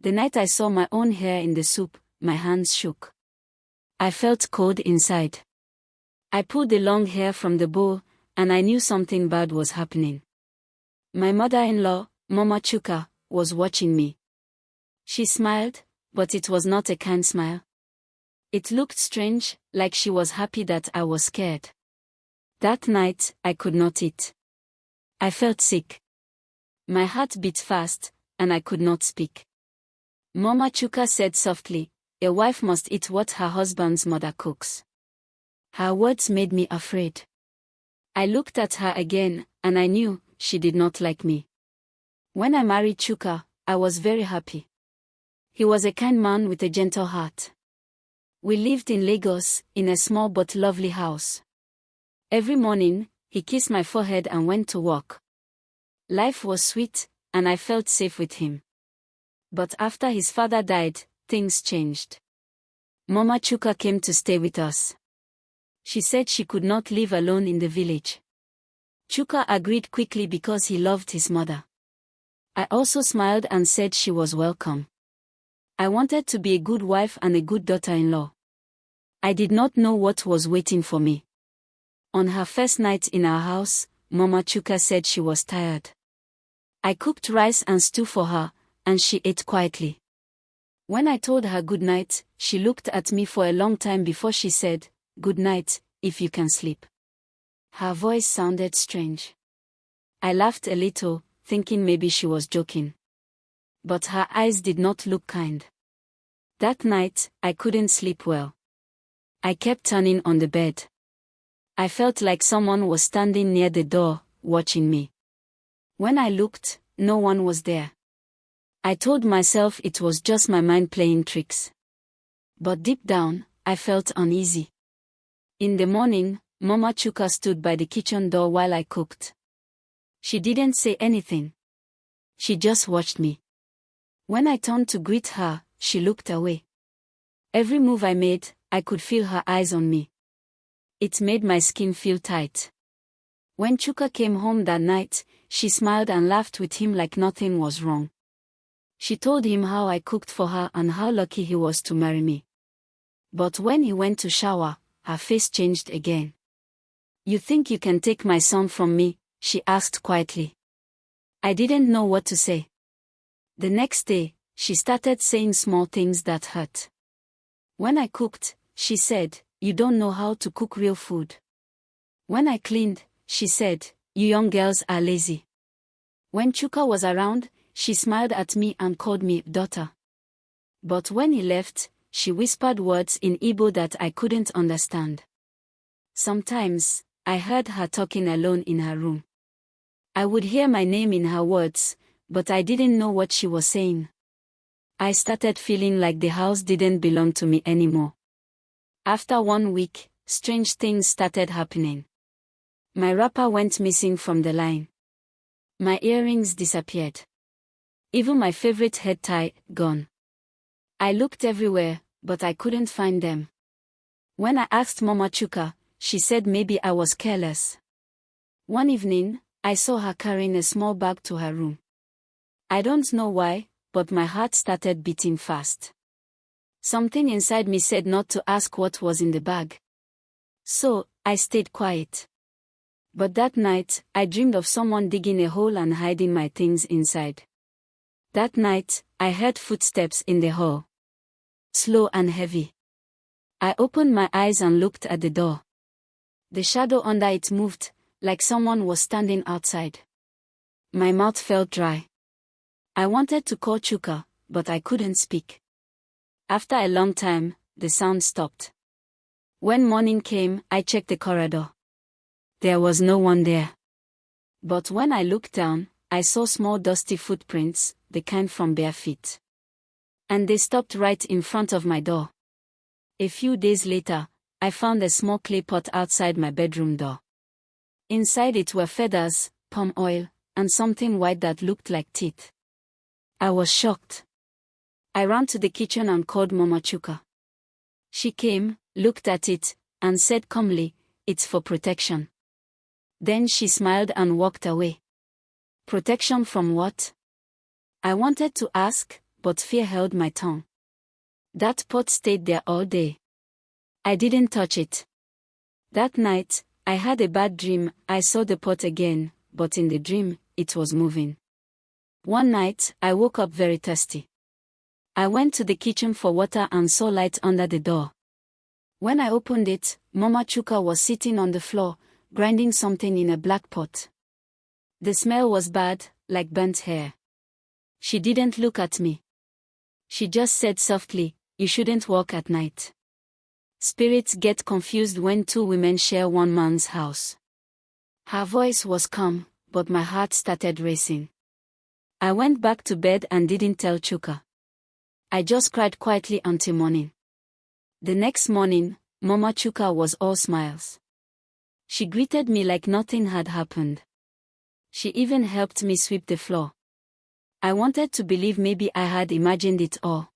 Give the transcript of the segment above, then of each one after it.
The night I saw my own hair in the soup, my hands shook. I felt cold inside. I pulled the long hair from the bowl, and I knew something bad was happening. My mother-in-law, Mama Chuka, was watching me. She smiled, but it was not a kind smile. It looked strange, like she was happy that I was scared. That night, I could not eat. I felt sick. My heart beat fast, and I could not speak. Mama Chuka said softly, "A wife must eat what her husband's mother cooks." Her words made me afraid. I looked at her again, and I knew she did not like me. When I married Chuka, I was very happy. He was a kind man with a gentle heart. We lived in Lagos, in a small but lovely house. Every morning, he kissed my forehead and went to work. Life was sweet, and I felt safe with him. But after his father died, things changed. Mama Chuka came to stay with us. She said she could not live alone in the village. Chuka agreed quickly because he loved his mother. I also smiled and said she was welcome. I wanted to be a good wife and a good daughter-in-law. I did not know what was waiting for me. On her first night in our house, Mama Chuka said she was tired. I cooked rice and stew for her, and she ate quietly. When I told her good night, she looked at me for a long time before she said, "Good night, if you can sleep." Her voice sounded strange. I laughed a little, thinking maybe she was joking. But her eyes did not look kind. That night, I couldn't sleep well. I kept turning on the bed. I felt like someone was standing near the door, watching me. When I looked, no one was there. I told myself it was just my mind playing tricks. But deep down, I felt uneasy. In the morning, Mama Chuka stood by the kitchen door while I cooked. She didn't say anything. She just watched me. When I turned to greet her, she looked away. Every move I made, I could feel her eyes on me. It made my skin feel tight. When Chuka came home that night, she smiled and laughed with him like nothing was wrong. She told him how I cooked for her and how lucky he was to marry me. But when he went to shower, her face changed again. "You think you can take my son from me?" she asked quietly. I didn't know what to say. The next day, she started saying small things that hurt. When I cooked, she said, "You don't know how to cook real food." When I cleaned, she said, "You young girls are lazy." When Chuka was around, she smiled at me and called me daughter. But when he left, she whispered words in Igbo that I couldn't understand. Sometimes, I heard her talking alone in her room. I would hear my name in her words, but I didn't know what she was saying. I started feeling like the house didn't belong to me anymore. After 1 week, strange things started happening. My wrapper went missing from the line. My earrings disappeared. Even my favorite head tie, gone. I looked everywhere, but I couldn't find them. When I asked Mama Chuka, she said maybe I was careless. One evening, I saw her carrying a small bag to her room. I don't know why, but my heart started beating fast. Something inside me said not to ask what was in the bag. So, I stayed quiet. But that night, I dreamed of someone digging a hole and hiding my things inside. That night, I heard footsteps in the hall. Slow and heavy. I opened my eyes and looked at the door. The shadow under it moved, like someone was standing outside. My mouth felt dry. I wanted to call Chuka, but I couldn't speak. After a long time, the sound stopped. When morning came, I checked the corridor. There was no one there. But when I looked down, I saw small dusty footprints, the kind from bare feet. And they stopped right in front of my door. A few days later, I found a small clay pot outside my bedroom door. Inside it were feathers, palm oil, and something white that looked like teeth. I was shocked. I ran to the kitchen and called Mama Chuka. She came, looked at it, and said calmly, "It's for protection." Then she smiled and walked away. Protection from what? I wanted to ask, but fear held my tongue. That pot stayed there all day. I didn't touch it. That night, I had a bad dream. I saw the pot again, but in the dream, it was moving. One night, I woke up very thirsty. I went to the kitchen for water and saw light under the door. When I opened it, Mama Chuka was sitting on the floor, grinding something in a black pot. The smell was bad, like burnt hair. She didn't look at me. She just said softly, "You shouldn't walk at night. Spirits get confused when two women share one man's house." Her voice was calm, but my heart started racing. I went back to bed and didn't tell Chuka. I just cried quietly until morning. The next morning, Mama Chuka was all smiles. She greeted me like nothing had happened. She even helped me sweep the floor. I wanted to believe maybe I had imagined it all.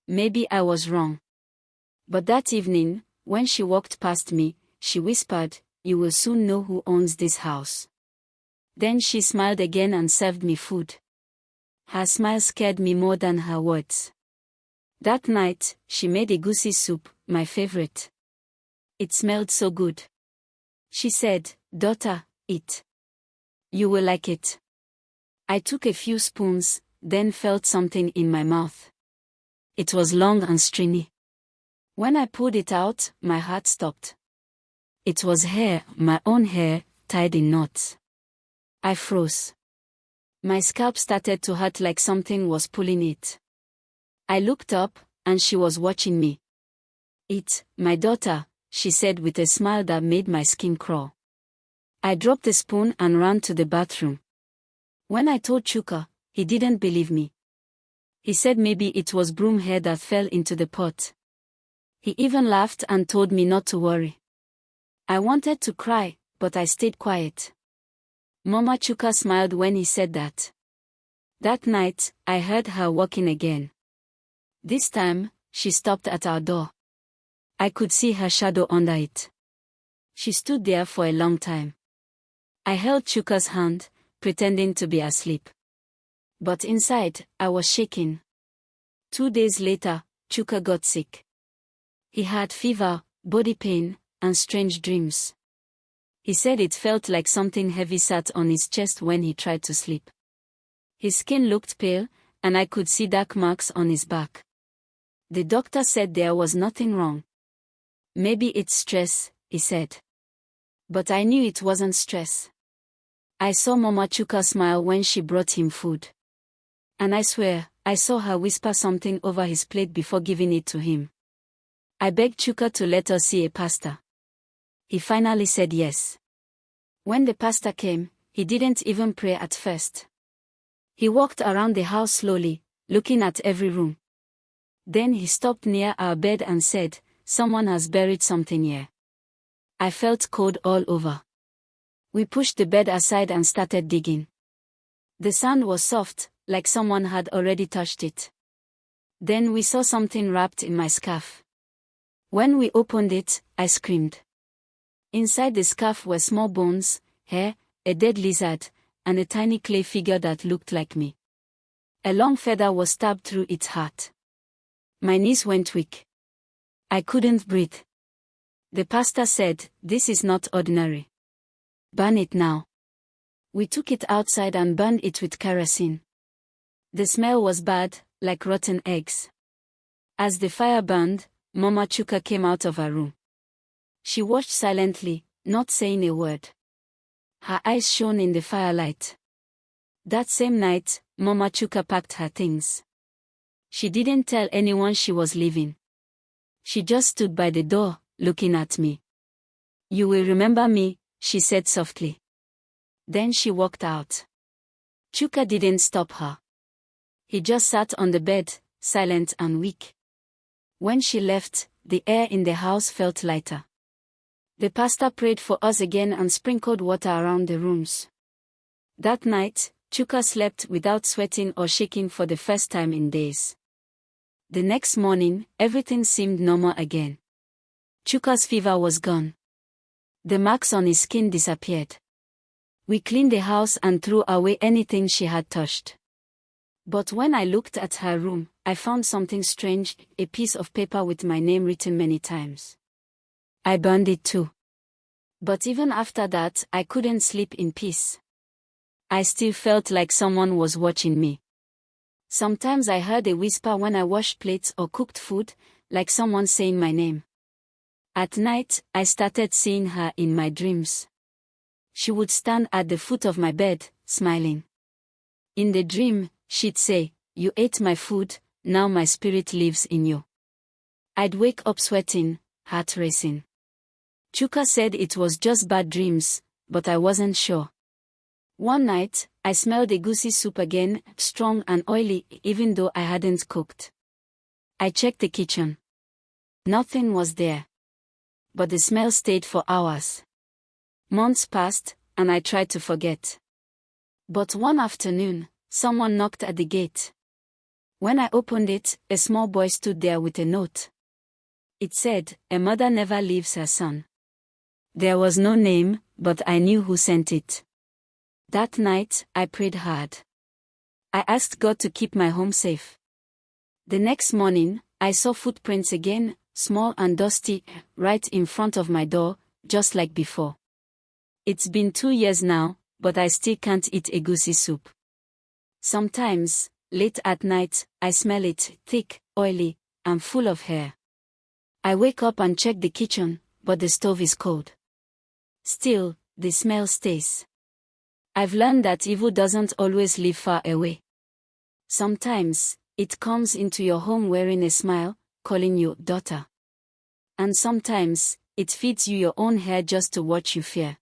Maybe I was wrong. But that evening, when she walked past me, she whispered, "You will soon know who owns this house." Then she smiled again and served me food. Her smile scared me more than her words. That night, she made egusi soup, my favorite. It smelled so good. She said, "Daughter, eat. You will like it." I took a few spoons, then felt something in my mouth. It was long and stringy. When I pulled it out, my heart stopped. It was hair, my own hair, tied in knots. I froze. My scalp started to hurt like something was pulling it. I looked up, and she was watching me. "Eat, my daughter," she said with a smile that made my skin crawl. I dropped the spoon and ran to the bathroom. When I told Chuka, he didn't believe me. He said maybe it was broom hair that fell into the pot. He even laughed and told me not to worry. I wanted to cry, but I stayed quiet. Mama Chuka smiled when he said that. That night, I heard her walking again. This time, she stopped at our door. I could see her shadow under it. She stood there for a long time. I held Chuka's hand, pretending to be asleep. But inside, I was shaking. 2 days later, Chuka got sick. He had fever, body pain, and strange dreams. He said it felt like something heavy sat on his chest when he tried to sleep. His skin looked pale, and I could see dark marks on his back. The doctor said there was nothing wrong. "Maybe it's stress," he said. But I knew it wasn't stress. I saw Mama Chuka smile when she brought him food. And I swear, I saw her whisper something over his plate before giving it to him. I begged Chuka to let us see a pastor. He finally said yes. When the pastor came, he didn't even pray at first. He walked around the house slowly, looking at every room. Then he stopped near our bed and said, "Someone has buried something here." I felt cold all over. We pushed the bed aside and started digging. The sand was soft, like someone had already touched it. Then we saw something wrapped in my scarf. When we opened it, I screamed. Inside the scarf were small bones, hair, a dead lizard, and a tiny clay figure that looked like me. A long feather was stabbed through its heart. My knees went weak. I couldn't breathe. The pastor said, "This is not ordinary. Burn it now." We took it outside and burned it with kerosene. The smell was bad, like rotten eggs. As the fire burned, Mama Chuka came out of her room. She watched silently, not saying a word. Her eyes shone in the firelight. That same night, Mama Chuka packed her things. She didn't tell anyone she was leaving. She just stood by the door, looking at me. "You will remember me," she said softly. Then she walked out. Chuka didn't stop her. He just sat on the bed, silent and weak. When she left, the air in the house felt lighter. The pastor prayed for us again and sprinkled water around the rooms. That night, Chuka slept without sweating or shaking for the first time in days. The next morning, everything seemed normal again. Chuka's fever was gone. The marks on his skin disappeared. We cleaned the house and threw away anything she had touched. But when I looked at her room, I found something strange, a piece of paper with my name written many times. I burned it too. But even after that, I couldn't sleep in peace. I still felt like someone was watching me. Sometimes I heard a whisper when I washed plates or cooked food, like someone saying my name. At night, I started seeing her in my dreams. She would stand at the foot of my bed, smiling. In the dream, she'd say, "You ate my food, now my spirit lives in you." I'd wake up sweating, heart racing. Chuka said it was just bad dreams, but I wasn't sure. One night, I smelled egusi soup again, strong and oily, even though I hadn't cooked. I checked the kitchen. Nothing was there. But the smell stayed for hours. Months passed, and I tried to forget. But one afternoon, someone knocked at the gate. When I opened it, a small boy stood there with a note. It said, "A mother never leaves her son." There was no name, but I knew who sent it. That night, I prayed hard. I asked God to keep my home safe. The next morning, I saw footprints again, small and dusty, right in front of my door, just like before. It's been 2 years now, but I still can't eat egusi soup. Sometimes, late at night, I smell it, thick, oily, and full of hair. I wake up and check the kitchen, but the stove is cold. Still, the smell stays. I've learned that evil doesn't always live far away. Sometimes, it comes into your home wearing a smile, calling you daughter. And sometimes, it feeds you your own hair just to watch you fear.